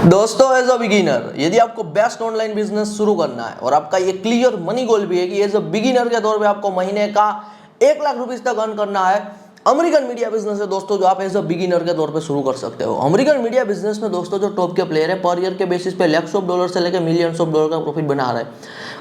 दोस्तों as a beginner यदि आपको बेस्ट ऑनलाइन बिजनेस शुरू करना है और आपका ये क्लियर मनी गोल भी है कि एज अ बिगिनर के तौर पे आपको महीने का 1 लाख रुपीस तक अर्न करना है, अमेरिकन मीडिया बिजनेस है दोस्तों जो आप एज अ बिगिनर के तौर पे शुरू कर सकते हो। अमेरिकन मीडिया बिजनेस में दोस्तों जो टॉप के प्लेयर है पर ईयर के बेसिस पे लैक्स ऑफ डॉलर से लेकर मिलियंस ऑफ डॉलर का प्रॉफिट बना रहे हैं।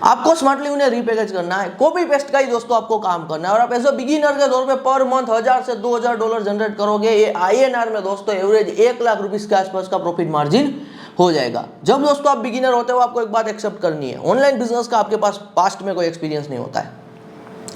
आपको स्मार्टली उन्हें रीपैकेज करना है, कॉपी पेस्ट का ही दोस्तों आपको काम करना है और आप एज अ बिगिनर के तौर पे पर मंथ 1000 से 2000 डॉलर जनरेट करोगे। ये INR में दोस्तों एवरेज 1 लाख रुपीस के आसपास का प्रॉफिट मार्जिन हो जाएगा। जब दोस्तों आप बिगिनर होते हो आपको एक बात एक्सेप्ट करनी है, ऑनलाइन बिजनेस का आपके पास पास्ट में कोई एक्सपीरियंस नहीं होता है,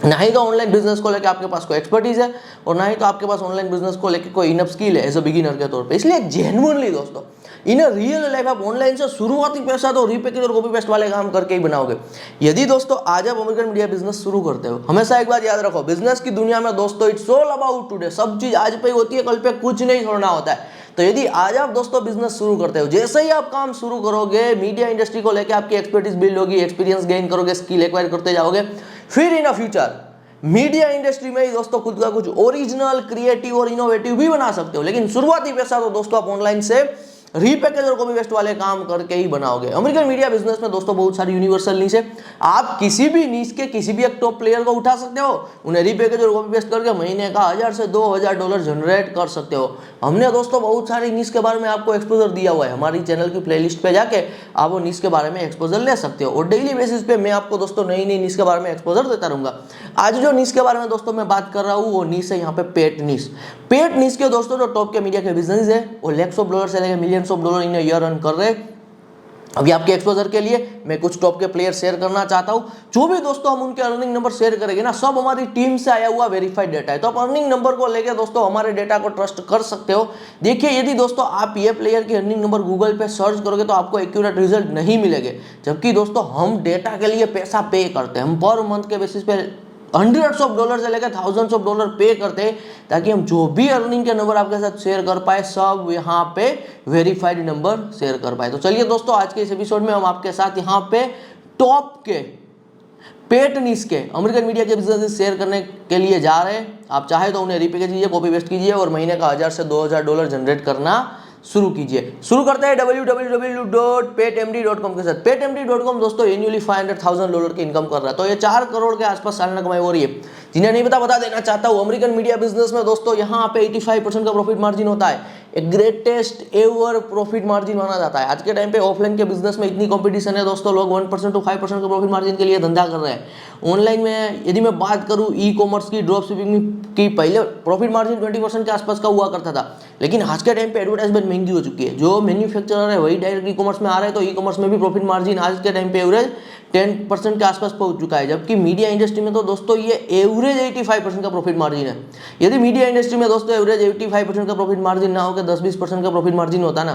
ना ही तो ऑनलाइन बिजनेस को लेकर आपके पास कोई एक्सपर्टीज है और ना ही तो आपके पास ऑनलाइन बिजनेस को लेकर कोई इनफ स्किल है एज अ बिगिनर के तौर पे। इसलिए जेन्युइनली दोस्तों इन रियल लाइफ आप ऑनलाइन से शुरुआती पैसा तो रीपैकेज और कॉपी पेस्ट वाले काम करके ही बनाओगे। यदि दोस्तों आज आप अमेरिकन मीडिया बिजनेस शुरू करते हो, हमेशा एक बात याद रखो, बिजनेस की दुनिया में दोस्तों इट्स ऑल अबाउट टुडे, सब चीज आज पे होती है, कल पे कुछ नहीं छोड़ना होता है। तो यदि आज आप दोस्तों बिजनेस शुरू करते हो, जैसे ही आप काम शुरू करोगे मीडिया इंडस्ट्री को लेकर आपकी एक्सपर्टीज बिल्ड होगी, एक्सपीरियंस गेन करोगे, स्किल एक्वायर करते जाओगे, फिर इन फ्यूचर मीडिया इंडस्ट्री में ही दोस्तों खुद का कुछ ओरिजिनल क्रिएटिव और इनोवेटिव भी बना सकते हो। लेकिन शुरुआती पैसा तो दोस्तों आप ऑनलाइन से रीपैकेज और कॉपी पेस्ट वाले काम करके ही बनाओगे। अमेरिकन मीडिया बिजनेस में दोस्तों बहुत सारी यूनिवर्सल नीश है, आप किसी भी नीश के किसी भी एक टॉप प्लेयर को उठा सकते हो, उन्हें रीपैकेज और कॉपी पेस्ट करके महीने का 1000 से 2000 डॉलर जनरेट कर सकते हो। हमने दोस्तों बहुत सारी नीश के बारे में आपको एक्सपोजर दिया हुआ है, हमारी चैनल की प्लेलिस्ट पे जाके आप वो नीश के बारे में एक्सपोजर ले सकते हो और डेली बेसिस पे मैं आपको दोस्तों नई नई नीश के बारे में एक्सपोजर देता रहूंगा। आज जो नीश के बारे में दोस्तों मैं बात कर रहा हूँ वो नीश है यहाँ पे पेट नीश। पेट नीश के दोस्तों जो टॉप के मीडिया के बिजनेस है वो लैक्स ऑफ डॉलर से लेकर millions of dollar in year earn कर रहे हैं। अभी आपके एक्सपोजर के लिए मैं कुछ टॉप के प्लेयर शेयर करना चाहता हूं। जो भी दोस्तों हम उनके अर्निंग नंबर शेयर करेंगे ना, सब हमारी टीम से आया हुआ वेरीफाइड डेटा है, तो आप अर्निंग नंबर को लेकर दोस्तों हमारे डेटा को ट्रस्ट कर सकते हो। देखिए यदि दोस्तों आप ये प्लेयर की अर्निंग नंबर गूगल पे सर्च करोगे तो आपको एक्यूरेट रिजल्ट नहीं मिलेंगे, जबकि दोस्तों हम डेटा के लिए पैसा पे करते हैं, हम पर मंथ के बेसिस पे हंड्रेड्स ऑफ डॉलर से लेकर थाउजेंड्स ऑफ डॉलर पे करते हैं ताकि हम जो भी अर्निंग के नंबर आपके साथ शेयर कर पाए सब यहाँ पे वेरीफाइड नंबर शेयर कर पाए। तो चलिए दोस्तों आज के इस एपिसोड में हम आपके साथ यहाँ पे टॉप के पेट नीश के अमेरिकन मीडिया के बिजनेस शेयर करने के लिए जा रहे हैं। आप चाहे तो उन्हें रीपैकेज कीजिए, कॉपी पेस्ट कीजिए और महीने का 1000 से 2000 डॉलर जनरेट करना शुरू कीजिए। शुरू करते हैं www.petmd.com के साथ। petmd.com दोस्तों एनुअली 500,000 डॉलर की इनकम कर रहा है, तो ये 4 करोड़ के आसपास सालाना कमाई हो रही है। जिन्हें नहीं पता बता देना चाहता हूँ, अमेरिकन मीडिया बिजनेस में दोस्तों यहाँ पे 85% का प्रॉफिट मार्जिन होता है, एक ग्रेटेस्ट एवर प्रॉफिट मार्जिन माना जाता है। आज के टाइम पे ऑफलाइन के बिजनेस में इतनी कंपटीशन है दोस्तों, लोग 1% to 5% के प्रॉफिट मार्जिन के लिए धंधा कर रहे हैं। ऑनलाइन में यदि मैं बात करूँ ई कॉमर्स की, ड्रॉप शिपिंग की, पहले प्रॉफिट मार्जिन 20% के आसपास का हुआ करता था, लेकिन आज के टाइम पे एडवर्टाइजमेंट महंगी हो चुकी है। जो मैन्युफैक्चरर है वही डायरेक्ट ई कॉमर्स में आ रहे हैं, तो ई कॉमर्स में भी प्रॉफिट मार्जिन आज के टाइम पे एवरेज 10% के आसपास पहुंच चुका है, जबकि मीडिया इंडस्ट्री में तो दोस्तों ये एवरेज 85% का प्रॉफिट मार्जिन है। यदि मीडिया इंडस्ट्री में दोस्तों एवरेज 85% का प्रॉफिट मार्जिन ना होकर 10-20% का प्रॉफिट मार्जिन होता ना,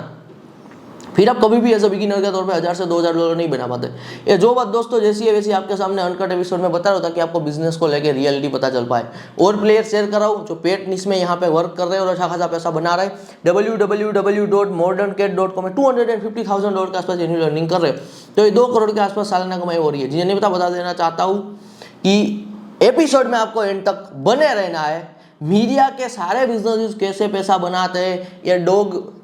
फिर आप कभी भी एज अ बिगिनर के तौर पे 1000 से 2000 डॉलर नहीं बना पाते। ये जो बात दोस्तों जैसी है वैसी आपके सामने अनकट एपिसोड में बता रहा था कि आपको बिजनेस को लेकर रियलिटी पता चल पाए। और प्लेयर शेयर कर रहा हूँ जो पेट नीश में यहाँ पे वर्क कर रहे हैं और अच्छा खासा पैसा बना रहे हैं। www.moderncat.com में 250,000 डॉलर के आसपास एनुअल अर्निंग कर रहे हैं, तो ये 2 करोड़ के आसपास सालाना कमाई हो रही है। जिन्हें नहीं पता बता देना चाहता हूँ कि एपिसोड में आपको एंड तक बने रहना है। मीडिया के सारे बिजनेस कैसे पैसा बनाते हैं, या डॉग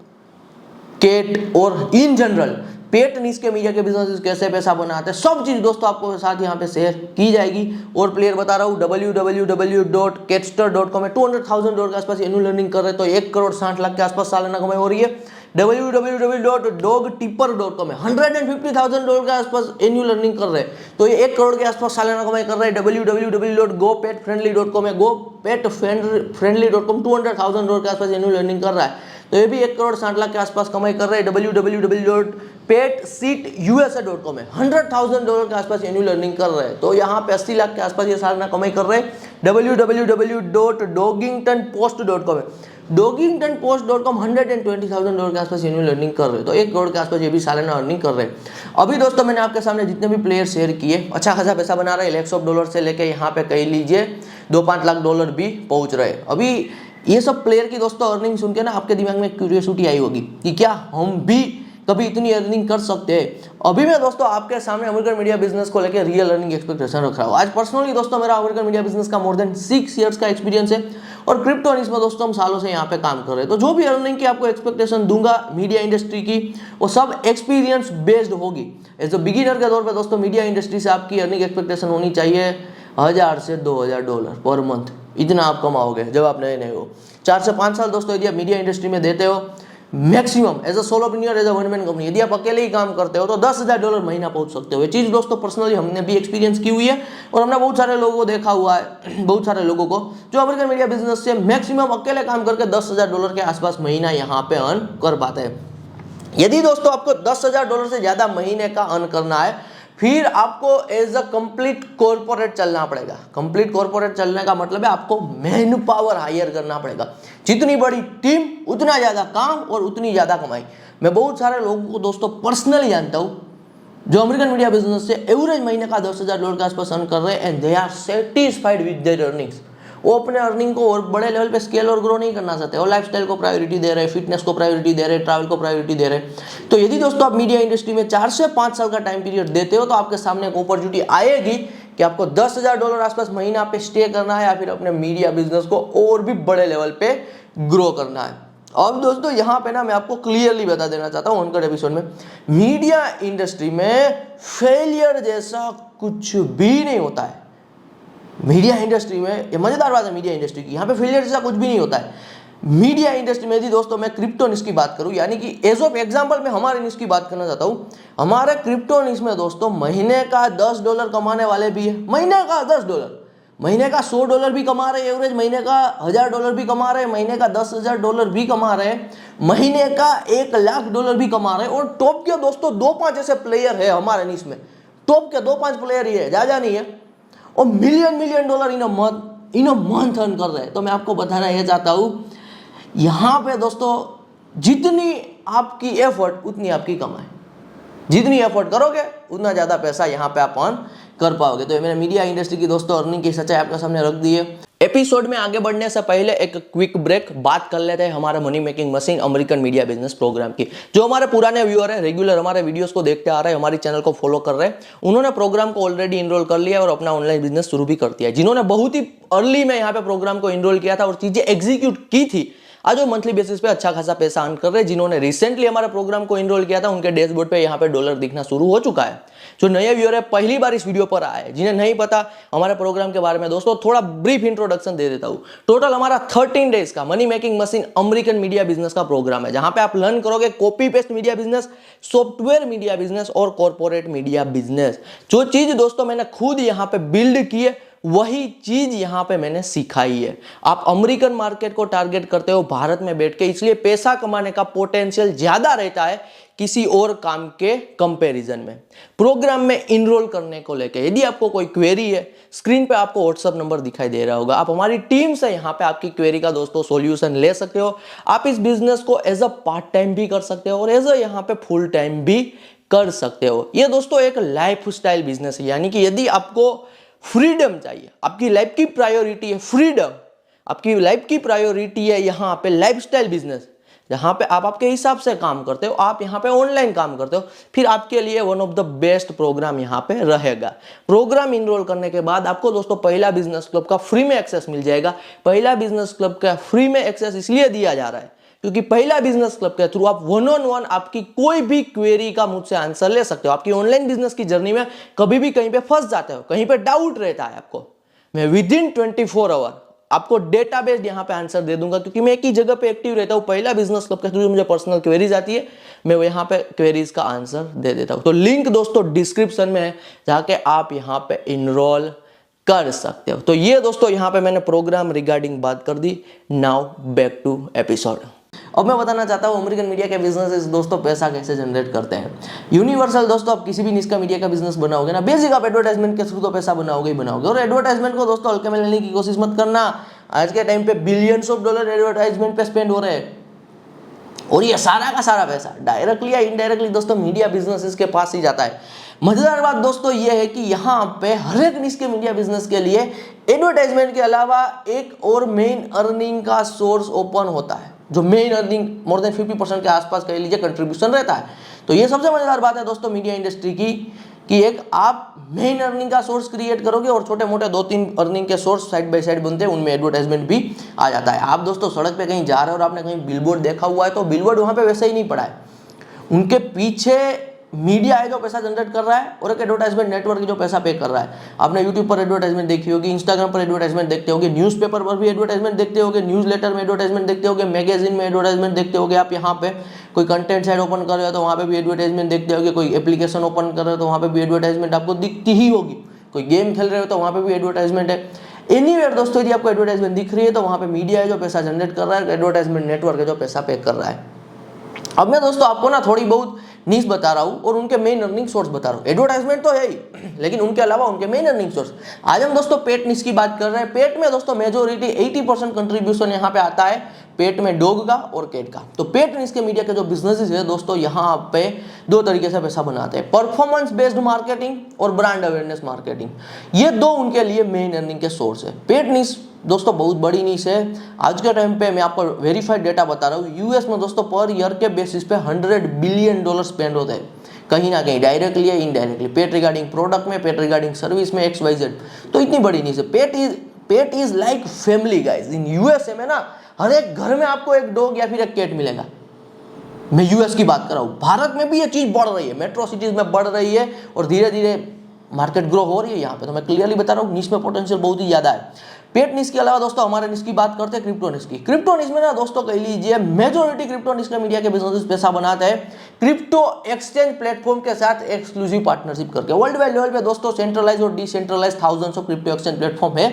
केट और इन जनरल पेट नीश के मीडिया के बिजनेस कैसे पैसा बनाते हैं, सब चीज दोस्तों आपको साथ यहाँ पे शेयर की जाएगी। और प्लेयर बता रहा हूँ www.catster.com में 200,000 डॉलर के आसपास एनुअल अर्निंग कर रहे हैं, तो 1 करोड़ 60 लाख के आसपास सालाना कमाई हो रही है। www.dogtipper.com में 150,000 डॉलर के आसपास एनुअल अर्निंग कर रहे हैं, तो ये 1 करोड़ के आसपास सालाना कमाई कर रहे हैं। www.gopetfriendly.com में gopetfriendly.com 200,000 डॉलर के आसपास एनुअल अर्निंग कर रहा है, तो ये भी 1 करोड़ 60 लाख के आसपास कमाई कर रहे हैं। www.petseatusa.com में 100,000 डॉलर के आसपास एनुअल अर्निंग कर रहे हैं, तो यहाँ पे 80 लाख के आसपास ये सालाना कमाई कर रहे हैं। www.dogingtonpost.com में dogingtonpost.com 120,000 डॉलर के आसपास एनुअल अर्निंग कर रहे हैं, तो 1 करोड़ के आसपास ये भी सालाना अर्निंग कर रहे हैं। अभी दोस्तों मैंने आपके सामने जितने भी प्लेयर शेयर किए अच्छा खासा पैसा बना रहे हैं, लैक्स ऑफ डॉलर से लेके यहाँ पे कह लीजिए 2-5 लाख डॉलर भी पहुंच रहे हैं। अभी ये सब प्लेयर की दोस्तों अर्निंग सुन के ना आपके दिमाग में क्यूरियोसिटी आई होगी कि क्या हम भी कभी इतनी अर्निंग कर सकते हैं। अभी मैं दोस्तों आपके सामने अमेरिकन मीडिया बिजनेस को लेकर रियल अर्निंग एक्सपेक्टेशन रख रहा हूँ। आज पर्सनली दोस्तों मेरा अमेरिकन मीडिया बिजनेस का मोर देन 6 इयर्स का एक्सपीरियंस है और क्रिप्टो अनिस में दोस्तों हम सालों से यहाँ पे काम कर रहे हैं। तो जो भी अर्निंग की आपको एक्सपेक्टेशन दूंगा मीडिया इंडस्ट्री की, वो सब एक्सपीरियंस बेस्ड होगी। एज अ बिगिनर के तौर पे दोस्तों मीडिया इंडस्ट्री से आपकी अर्निंग एक्सपेक्टेशन होनी चाहिए $1000 से $2000 पर मंथ, इतना आप कमाओगे जब आप नए नए हो। 4 से 5 साल दोस्तों यदि आप मीडिया इंडस्ट्री में देते हो maximum as a solopreneur, as a one man company, यदि आप अकेले ही काम करते हो तो $10,000 महीना पहुंच सकते हो। ये चीज़ दोस्तों पर्सनली हमने भी एक्सपीरियंस की हुई है और हमने बहुत सारे लोगों को देखा हुआ है, बहुत सारे लोगों को जो अमेरिकन मीडिया बिजनेस से मैक्सिमम अकेले काम करके $10,000 के आसपास महीना यहाँ पे अर्न कर पाते हैं। यदि दोस्तों आपको $10,000 से ज़्यादा महीने का अर्न करना है, फिर आपको एज अ कंप्लीट कॉर्पोरेट चलना पड़ेगा। कंप्लीट कॉर्पोरेट चलने का मतलब है आपको मैन पावर हायर करना पड़ेगा। जितनी बड़ी टीम उतना ज़्यादा काम और उतनी ज़्यादा कमाई। मैं बहुत सारे लोगों को दोस्तों पर्सनली जानता हूँ जो अमेरिकन मीडिया बिजनेस से एवरेज महीने का $10,000 के आसपास अर्न कर रहे हैं and they are satisfied with their earnings. वो अपने अर्निंग को और बड़े लेवल पे स्केल और ग्रो नहीं करना चाहते, और लाइफस्टाइल को प्रायोरिटी दे रहे, फिटनेस को प्रायोरिटी दे रहे, ट्रैवल को प्रायोरिटी दे रहे। तो यदि दोस्तों आप मीडिया इंडस्ट्री में 4 से 5 साल का टाइम पीरियड देते हो तो आपके सामने एक अपॉर्चुनिटी आएगी कि आपको $10,000 आसपास महीना पे स्टे करना है या फिर अपने मीडिया बिजनेस को और भी बड़े लेवल पे ग्रो करना है। अब दोस्तों यहाँ पे ना मैं आपको क्लियरली बता देना चाहता हूँ ऑनकट एपिसोड में, मीडिया इंडस्ट्री में फेलियर जैसा कुछ भी नहीं होता है। मीडिया इंडस्ट्री में, ये मजेदार बात है मीडिया इंडस्ट्री की, यहाँ पे फेलियर जैसा कुछ भी नहीं होता है। मीडिया इंडस्ट्री में यदि दोस्तों मैं क्रिप्टो निश की बात करूँ, यानी कि एज ऑफ एग्जांपल मैं हमारे निश की बात करना चाहता हूँ। हमारे क्रिप्टो निश में दोस्तों महीने का $10 कमाने वाले भी है, महीने का $10, महीने का $100 भी कमा रहे हैं एवरेज, महीने का $1000 भी कमा रहे हैं, महीने का $10,000 भी कमा रहे हैं, महीने का $1,00,000 भी कमा रहे हैं। और टॉप के दोस्तों 2-5 ऐसे प्लेयर है हमारे निश में, टॉप के 2-5 प्लेयर ही है, ज़्यादा नहीं है, और million dollar in a month earn कर रहे हैं। तो मैं आपको बताना यह चाहता हूँ, यहाँ पे दोस्तों जितनी आपकी एफर्ट उतनी आपकी कमाई, जितनी एफर्ट करोगे उतना ज़्यादा पैसा यहाँ पे आप अर्न कर पाओगे। तो ये मैंने मीडिया इंडस्ट्री की दोस्तों अर्निंग की सच्चाई आपके सामने रख दी है। एपिसोड में आगे बढ़ने से पहले एक क्विक ब्रेक, बात कर लेते हैं हमारे money making machine American media business program की। जो हमारे पुराने व्यूअर है, रेगुलर हमारे वीडियोस को देखते आ रहे हैं, हमारे चैनल को फॉलो कर रहे हैं, उन्होंने प्रोग्राम को ऑलरेडी इनरोल कर लिया और अपना ऑनलाइन बिजनेस शुरू भी कर दिया। जिन्होंने बहुत ही अर्ली में यहाँ पे प्रोग्राम को इनरोल किया था और चीजें एग्जीक्यूट की थी, आज वो मंथली बेसिस पे अच्छा खासा पैसा अर्न कर रहे हैं। जिन्होंने रिसेंटली हमारे प्रोग्राम को इनरोल किया था उनके डैशबोर्ड पे यहाँ पे डॉलर दिखना शुरू हो चुका है। जो नए व्यूअर है पहली बार इस वीडियो पर आए, जिन्हें नहीं पता हमारे प्रोग्राम के बारे में, दोस्तों थोड़ा ब्रीफ इंट्रोडक्शन दे देता हूँ। टोटल हमारा 13 डेज का money making machine American media business का प्रोग्राम है, जहां पे आप लर्न करोगे copy paste media business, software media business और कॉर्पोरेट मीडिया बिजनेस। जो चीज दोस्तों मैंने खुद यहाँ पे बिल्ड की है वही चीज यहां पे मैंने सिखाई है। आप अमेरिकन मार्केट को टारगेट करते हो भारत में बैठ के, इसलिए पैसा कमाने का पोटेंशियल ज्यादा रहता है किसी और काम के कंपैरिजन में। प्रोग्राम में इनरोल करने को लेकर यदि आपको कोई क्वेरी है, स्क्रीन पे आपको व्हाट्सएप नंबर दिखाई दे रहा होगा, आप हमारी टीम से यहाँ पे आपकी क्वेरी का दोस्तों सॉल्यूशन ले सकते हो। आप इस बिजनेस को एज अ पार्ट टाइम भी कर सकते हो और एज अ यहाँ पे फुल टाइम भी कर सकते हो। ये दोस्तों एक लाइफ स्टाइल बिजनेस है, यानी कि यदि आपको फ्रीडम चाहिए, आपकी लाइफ की प्रायोरिटी है फ्रीडम, आपकी लाइफ की प्रायोरिटी है यहाँ पे लाइफस्टाइल बिजनेस, जहां पे आप आपके हिसाब से काम करते हो, आप यहाँ पे ऑनलाइन काम करते हो, फिर आपके लिए one of the best program यहाँ पे रहेगा। प्रोग्राम इनरोल करने के बाद आपको दोस्तों पहला बिजनेस क्लब का फ्री में एक्सेस मिल जाएगा। पहला बिजनेस क्लब का फ्री में एक्सेस इसलिए दिया जा रहा है क्योंकि पहला बिजनेस क्लब के थ्रू आप 1-on-1 आपकी कोई भी क्वेरी का मुझसे आंसर ले सकते हो। आपकी ऑनलाइन बिजनेस की जर्नी में कभी भी कहीं पे फंस जाते हो, कहीं पे डाउट रहता है आपको, मैं विदिन 24 आवर आपको डेटाबेस यहाँ पे आंसर दे दूंगा, क्योंकि मैं एक ही जगह पे एक्टिव रहता हूँ। पहला बिजनेस क्लब के थ्रू मुझे पर्सनल क्वेरीज आती है, मैं यहाँ पे क्वेरीज का आंसर दे देता हूँ। तो लिंक दोस्तों डिस्क्रिप्शन में है, जाके आप यहाँ पे इनरोल कर सकते हो। तो ये दोस्तों यहाँ पे मैंने प्रोग्राम रिगार्डिंग बात कर दी। Now back to episode. अब मैं बताना चाहता हूँ अमेरिकन मीडिया के बिजनेस दोस्तों पैसा कैसे जनरेट करते हैं। यूनिवर्सल दोस्तों, आप किसी भी निश का मीडिया का बिजनेस बनाओगे ना, बेसिक आप एडवर्टाइजमेंट के थ्रू तो पैसा बनाओगे ही बनाओगे। और एडवर्टाइजमेंट को दोस्तों हल्के में लेने की कोशिश मत करना। आज के टाइम पे बिलियंस ऑफ डॉलर एडवर्टाइजमेंट पे स्पेंड हो रहे हैं, और ये सारा का सारा पैसा डायरेक्टली या इनडायरेक्टली दोस्तों मीडिया बिजनेसेस के पास ही जाता है। मजेदार बात दोस्तों ये है कि यहाँ पे हर एक निश के मीडिया बिजनेस के लिए एडवर्टाइजमेंट के अलावा एक और मेन अर्निंग का सोर्स ओपन होता है, जो मेन अर्निंग मोर देन 50% के आसपास कह लीजिए कंट्रीब्यूशन रहता है। तो ये सबसे मजेदार बात है दोस्तों मीडिया इंडस्ट्री की, कि एक आप मेन अर्निंग का सोर्स क्रिएट करोगे और छोटे मोटे 2-3 अर्निंग के सोर्स साइड बाय साइड बनते हैं, उनमें एडवर्टाइजमेंट भी आ जाता है। आप दोस्तों सड़क पे कहीं जा रहे हो और आपने कहीं बिलबोर्ड देखा हुआ है, तो बिलबोर्ड वहाँ पे वैसे ही नहीं पड़ा है, उनके पीछे मीडिया है जो पैसा जनरेट कर रहा है और एक एडवर्टाइजमेंट नेटवर्क जो पैसा पे कर रहा है। आपने यूट्यूब पर एडवर्टाइजमेंट देखी होगी, इंस्टाग्राम पर एडवर्टाइजमेंट देखते होगे, न्यूज़पेपर पर भी एडवर्टाइजमेंट देखते होगे, न्यूज़लेटर में एडवर्टाइजमेंट देखते होगे, मैगजीन में एडवर्टाइजमेंट देखते होगे। आप यहाँ पे कोई कंटेंट साइट ओपन कर रहे हो तो वहाँ पे भी एडवर्टाइजमेंट देखते होगे, कोई एप्लीकेशन ओपन कर रहे हो तो वहाँ पे भी एडवर्टाइजमेंट आपको दिखती ही होगी, कोई गेम खेल रहे हो तो वहाँ पे भी एडवर्टाइजमेंट है। एनीवेयर दोस्तों, यदि आपको एडवर्टाइजमेंट दिख रही है तो वहाँ पे मीडिया है जो पैसा जनरेट कर रहा है, एडवर्टाइजमेंट नेटवर्क है जो पैसा पे कर रहा है। अब मैं दोस्तों आपको ना थोड़ी बहुत नीश बता रहा हूँ और उनके मेन अर्निंग सोर्स बता रहा हूँ। एडवर्टाइजमेंट तो है ही, लेकिन उनके अलावा उनके मेन अर्निंग सोर्स। आज हम दोस्तों पेट नीश की बात कर रहे हैं। पेट में दोस्तों मेजोरिटी 80% कंट्रीब्यूशन यहाँ पे आता है पेट में डॉग का और कैट का। तो पेट नीश के मीडिया के जो बिजनेसेस है दोस्तों, यहाँ पे 2 तरीके से पैसा बनाते हैं, परफॉर्मेंस बेस्ड मार्केटिंग और ब्रांड अवेयरनेस मार्केटिंग। ये 2 उनके लिए मेन अर्निंग के सोर्स है। पेट नीश दोस्तों बहुत बड़ी नीश है। आज के टाइम पे मैं आपको वेरीफाइड डेटा बता रहा हूँ, यूएस में दोस्तों पर ईयर के बेसिस पे $100 बिलियन स्पेंड होते हैं कहीं ना कहीं, डायरेक्टली या इनडायरेक्टली, पेट रिगार्डिंग प्रोडक्ट में, पेट रिगार्डिंग सर्विस में, XYZ। तो इतनी बड़ी नीश है। Pet is like family guys. In USA में ना हर एक घर में आपको एक डॉग या फिर एक कैट मिलेगा। मैं यूएस की बात कर रहा हूँ, भारत में भी ये चीज बढ़ रही है, मेट्रो सिटीज में बढ़ रही है और धीरे धीरे मार्केट ग्रो हो रही है यहाँ पे। तो मैं क्लियरली बता रहा हूँ नीश में पोटेंशियल बहुत ही ज्यादा है। पेट नीश के अलावा दोस्तों हमारे नीश की बात करते हैं क्रिप्टो नीश की। क्रिप्टो नीश में ना दोस्तों कह लीजिए मेजोरिटी क्रिप्टो नीश के मीडिया के बिजनेस पैसा बनाते हैं क्रिप्टो एक्सचेंज प्लेटफॉर्म के साथ एक्सक्लूसिव पार्टनरशिप करके। वर्ल्ड वाइड लेवल पे दोस्तों सेंट्रलाइज और decentralise thousands of crypto exchange platform है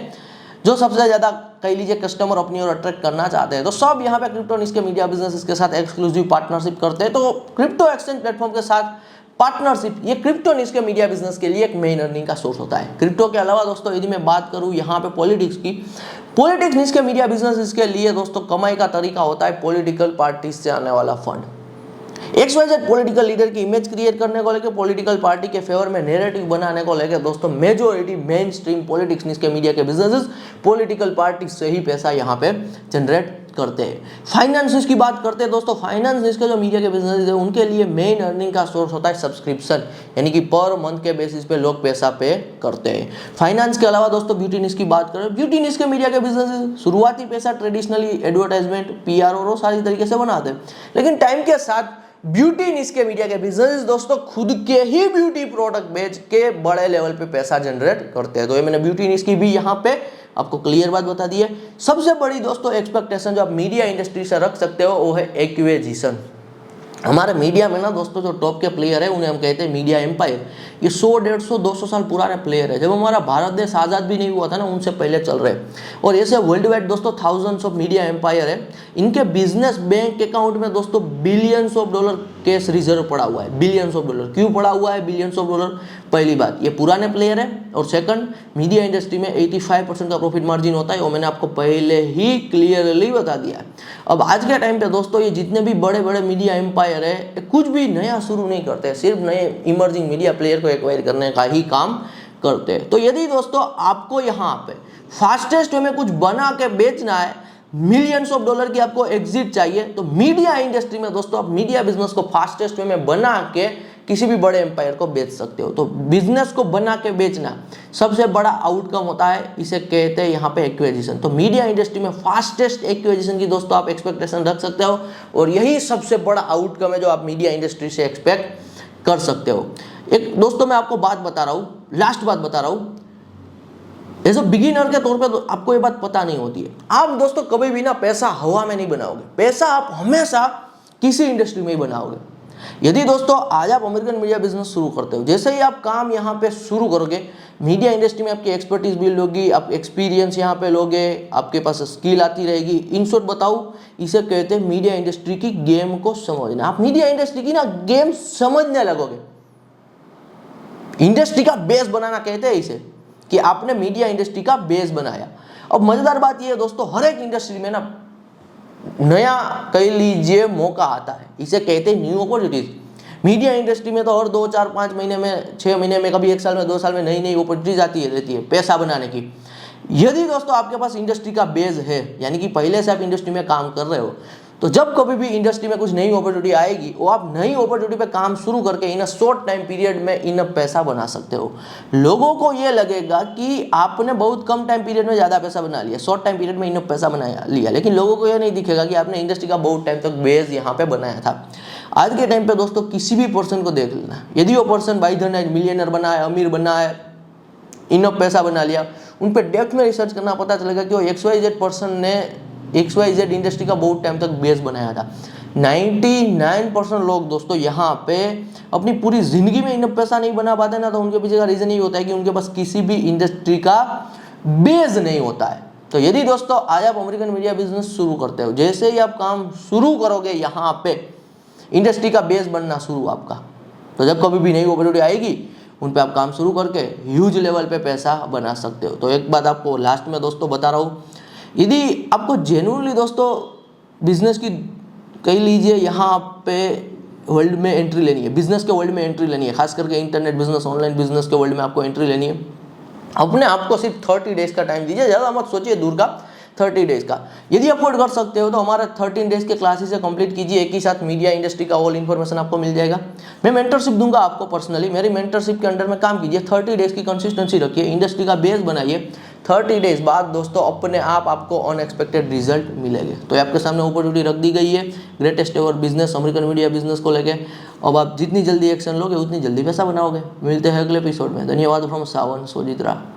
जो सबसे ज्यादा कह लीजिए कस्टमर अपनी ओर अट्रैक्ट करना चाहते हैं। तो सब यहाँ पे क्रिप्टो नीश के मीडिया बिजनेस के साथ एक्सक्लूसिव पार्टनरशिप करते हैं। तो क्रिप्टो एक्सचेंज प्लेटफॉर्म के साथ पार्टनरशिप ये क्रिप्टो नीश के मीडिया बिजनेस के लिए एक मेन अर्निंग का सोर्स होता है। क्रिप्टो के अलावा दोस्तों यदि मैं बात करूं यहाँ पे पॉलिटिक्स की, पॉलिटिक्स नीश के मीडिया बिजनेस के लिए दोस्तों कमाई का तरीका होता है पॉलिटिकल पार्टीज से आने वाला फंड। XYZ पॉलिटिकल लीडर की इमेज क्रिएट करने को लेकर, पॉलिटिकल पार्टी के फेवर में नैरेटिव बनाने को लेकर दोस्तों मेजोरिटी मेन स्ट्रीम पॉलिटिक्स नीश के मीडिया के बिजनेसेस पॉलिटिकल पार्टी से ही पैसा यहाँ पे जनरेट करते हैं। फाइनेंस की बात करते हैं दोस्तों, फाइनेंस के जो मीडिया के बिजनेस है उनके लिए मेन अर्निंग का सोर्स होता है सब्सक्रिप्शन, यानी कि पर मंथ के बेसिस पे लोग पैसा पे करते हैं। फाइनेंस के अलावा दोस्तों ब्यूटी नीश की बात करें, ब्यूटी नीश के मीडिया के बिजनेस शुरुआती पैसा ट्रेडिशनली एडवर्टाइजमेंट, PR और सारी तरीके से बनाते हैं, लेकिन टाइम के साथ ब्यूटी नीश के मीडिया के बिजनेस दोस्तों खुद के ही ब्यूटी प्रोडक्ट बेच के बड़े लेवल पे पैसा जनरेट करते हैं। तो ये मैंने ब्यूटी नीश की भी यहाँ पे आपको क्लियर बात बता दी है। सबसे बड़ी दोस्तों एक्सपेक्टेशन जो आप मीडिया इंडस्ट्री से रख सकते हो वो है एक्विजिशन। हमारे मीडिया में ना दोस्तों जो टॉप के प्लेयर है उन्हें हम कहते हैं मीडिया एम्पायर। ये 100, 150, 200 साल पुराने प्लेयर है। जब हमारा भारत देश आज़ाद भी नहीं हुआ था ना, उनसे पहले चल रहे और ऐसे वर्ल्ड वाइड दोस्तों थाउजेंड्स ऑफ मीडिया एम्पायर है। इनके बिजनेस बैंक अकाउंट में दोस्तों billions of dollar cash reserve पड़ा हुआ है। बिलियंस ऑफ डॉलर क्यों पड़ा हुआ है बिलियंस ऑफ डॉलर? पहली बात ये पुराने प्लेयर है और सेकंड मीडिया इंडस्ट्री में 85% का प्रॉफिट मार्जिन होता है, वो मैंने आपको पहले ही क्लियरली बता दिया है। अब आज के टाइम पे दोस्तों ये जितने भी बड़े बड़े मीडिया एम्पायर है कुछ भी नया शुरू नहीं करते, सिर्फ नए इमर्जिंग मीडिया प्लेयर को एक्वायर करने का ही काम करते हैं। तो यदि दोस्तों आपको यहाँ पे फास्टेस्ट वे में कुछ बना के बेचना है, मिलियंस ऑफ डॉलर की आपको एग्जिट चाहिए, तो मीडिया इंडस्ट्री में दोस्तों आप मीडिया बिजनेस को फास्टेस्ट वे में बना के किसी भी बड़े एम्पायर को बेच सकते हो। तो बिजनेस को बना के बेचना सबसे बड़ा आउटकम होता है, इसे कहते हैं यहाँ पे एक्विजिशन। तो मीडिया इंडस्ट्री में फास्टेस्ट एक्विजिशन की दोस्तों आप एक्सपेक्टेशन रख सकते हो और यही सबसे बड़ा आउटकम है जो आप मीडिया इंडस्ट्री से एक्सपेक्ट कर सकते हो। एक दोस्तों मैं आपको बात बता रहा हूँ, लास्ट बात बता रहा हूँ, एज अ बिगिनर के तौर पे तो आपको ये बात पता नहीं होती है। आप दोस्तों कभी भी ना पैसा हवा में नहीं बनाओगे, पैसा आप हमेशा किसी इंडस्ट्री में ही बनाओगे। यदि दोस्तों आज आप अमेरिकन मीडिया बिजनेस शुरू करते हो, जैसे ही आप काम यहाँ पे शुरू करोगे मीडिया इंडस्ट्री में आपकी एक्सपर्टीज बिल्ड होगी, आप एक्सपीरियंस यहाँ पे लोगे, आपके पास स्किल आती रहेगी। इन शॉर्ट बताऊँ, इसे कहते हैं मीडिया इंडस्ट्री की गेम को समझना। आप मीडिया इंडस्ट्री की ना गेम समझने लगोगे, इंडस्ट्री का बेस बनाना कहते हैं इसे, कि आपने मीडिया इंडस्ट्री का बेस बनाया। अब मजेदार बात यह है दोस्तों, हर एक इंडस्ट्री में ना नया कह लीजिए मौका आता है, इसे कहते हैं न्यू अपॉर्चुनिटीज। मीडिया इंडस्ट्री में तो हर 2, 4, 5 महीने में, 6 महीने में, कभी 1 साल में, 2 साल में नई नई अपॉर्चुनिटीज आती रहती है पैसा बनाने की। यदि दोस्तों आपके पास इंडस्ट्री का बेस है, यानी कि पहले से आप इंडस्ट्री में काम कर रहे हो, तो जब कभी भी इंडस्ट्री में कुछ नई अपॉर्चुनिटी आएगी, वो आप नई अपॉर्चुनिटी पे काम शुरू करके इन शॉर्ट टाइम पीरियड में इनफ पैसा बना सकते हो। लोगों को ये लगेगा कि आपने बहुत कम टाइम पीरियड में ज़्यादा पैसा बना लिया, शॉर्ट टाइम पीरियड में इनफ पैसा बना लिया, लेकिन लोगों को ये नहीं दिखेगा कि आपने इंडस्ट्री का बहुत टाइम तक बेस यहाँ पे बनाया था। आज के टाइम पे दोस्तों किसी भी पर्सन को देख लेना, यदि वो person by the night millionaire बना है, अमीर बना है, इनफ पैसा बना लिया, उन पर डेप्थ में रिसर्च करना, पता चलेगा कि वो XYZ पर्सन ने XYZ इंडस्ट्री का बहुत टाइम तक बेस बनाया था। 99% लोग दोस्तों यहाँ पे अपनी पूरी जिंदगी में इनफ पैसा नहीं बना पाते ना, तो उनके पीछे का रीजन ये होता है कि उनके पास किसी भी इंडस्ट्री का बेस नहीं होता है। तो यदि दोस्तों आज आप अमेरिकन मीडिया बिजनेस शुरू करते हो, जैसे ही आप काम शुरू करोगे यहाँ पे इंडस्ट्री का बेस बनना शुरू आपका, तो जब कभी भी नई अपॉर्चुनिटी आएगी उन पे आप काम शुरू करके ह्यूज लेवल पे पैसा बना सकते हो। तो एक बात आपको लास्ट में दोस्तों बता रहा हूँ, यदि आपको जेन्युइनली दोस्तों बिजनेस की कह लीजिए यहाँ पे वर्ल्ड में एंट्री लेनी है, बिजनेस के वर्ल्ड में एंट्री लेनी है, खास करके इंटरनेट बिजनेस, ऑनलाइन बिजनेस के वर्ल्ड में आपको एंट्री लेनी है, अपने आप को सिर्फ 30 डेज का टाइम दीजिए, ज़्यादा मत सोचिए दूर का, 30 डेज का। यदि अफोर्ड कर सकते हो तो हमारा 13 डेज के क्लासेस से कंप्लीट कीजिए, एक ही साथ मीडिया इंडस्ट्री का ऑल इन्फॉर्मेशन आपको मिल जाएगा। मैं मेंटरशिप दूंगा आपको पर्सनली, मेरी मेंटरशिप के अंडर में काम कीजिए, 30 डेज की कंसिस्टेंसी रखिए, इंडस्ट्री का बेस बनाइए, 30 डेज बाद दोस्तों अपने आप आपको अनएक्सपेक्टेड रिजल्ट मिलेंगे। तो आपके सामने अपॉर्चुनिटी रख दी गई है greatest ever business, American media business को लेके। अब आप जितनी जल्दी एक्शन लोगे उतनी जल्दी पैसा बनाओगे। मिलते हैं अगले एपिसोड में। धन्यवाद फ्रॉम सावन सोजित्रा।